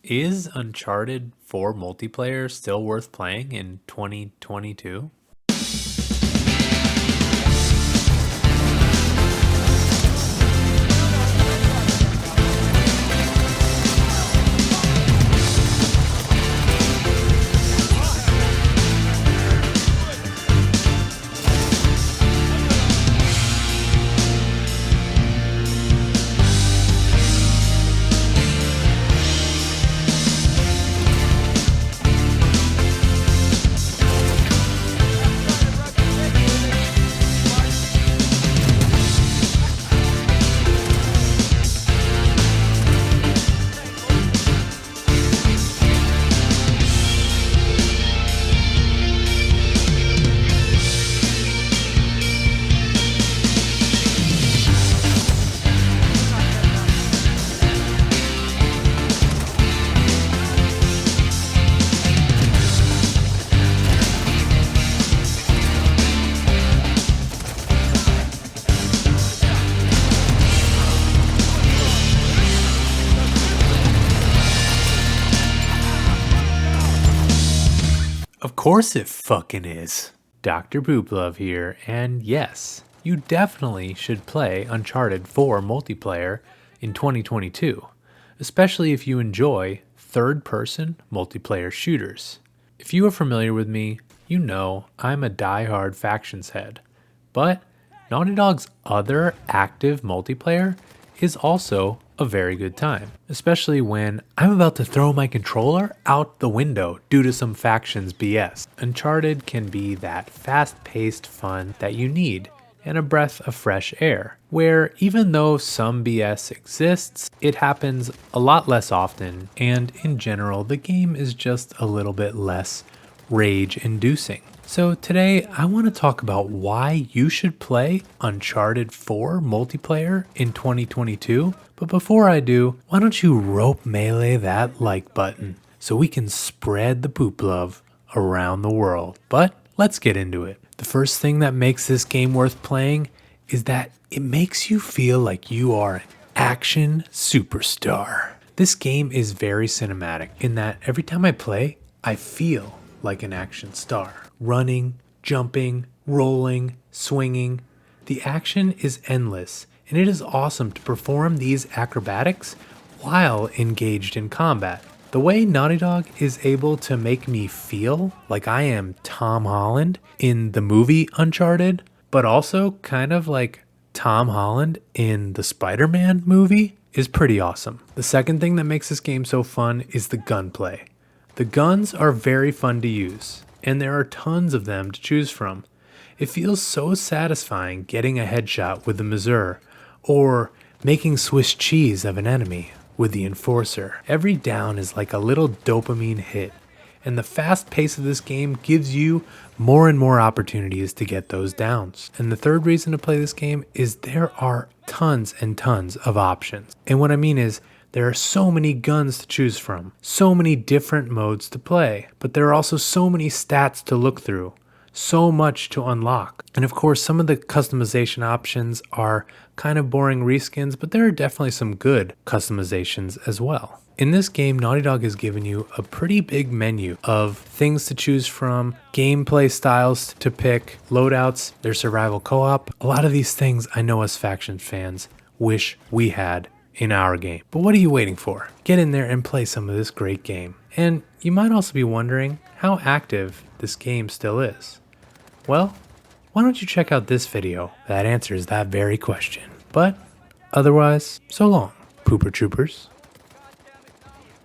Is Uncharted 4 multiplayer still worth playing in 2022? Of course it fucking is. Dr. Pooplove here, and yes, you definitely should play Uncharted 4 multiplayer in 2022, especially if you enjoy third-person multiplayer shooters. If you are familiar with me, you know I'm a die-hard factions head, but Naughty Dog's other active multiplayer is also a very good time, especially when I'm about to throw my controller out the window due to some factions BS. Uncharted can be that fast-paced fun that you need and a breath of fresh air, where even though some BS exists, it happens a lot less often, and in general, the game is just a little bit less rage-inducing. So today I want to talk about why you should play Uncharted 4 multiplayer in 2022. But before I do, why don't you rope melee that like button so we can spread the poop love around the world. But let's get into it. The first thing that makes this game worth playing is that it makes you feel like you are an action superstar. This game is very cinematic in that every time I play, I feel like an action star. Running, jumping, rolling, swinging. The action is endless, and it is awesome to perform these acrobatics while engaged in combat. The way Naughty Dog is able to make me feel like I am Tom Holland in the movie Uncharted, but also kind of like Tom Holland in the Spider-Man movie is pretty awesome. The second thing that makes this game so fun is the gunplay. The guns are very fun to use, and there are tons of them to choose from. It feels so satisfying getting a headshot with the Mazur, or making Swiss cheese of an enemy with the Enforcer. Every down is like a little dopamine hit, and the fast pace of this game gives you more and more opportunities to get those downs. And the third reason to play this game is there are tons and tons of options. And what I mean is, there are so many guns to choose from, so many different modes to play, but there are also so many stats to look through, so much to unlock. And of course, some of the customization options are kind of boring reskins, but there are definitely some good customizations as well. In this game, Naughty Dog has given you a pretty big menu of things to choose from, gameplay styles to pick, loadouts, their survival co-op. A lot of these things I know us faction fans wish we had in our game. But what are you waiting for? Get in there and play some of this great game. And you might also be wondering how active this game still is. Well, why don't you check out this video that answers that very question. But otherwise, so long, Pooper Troopers.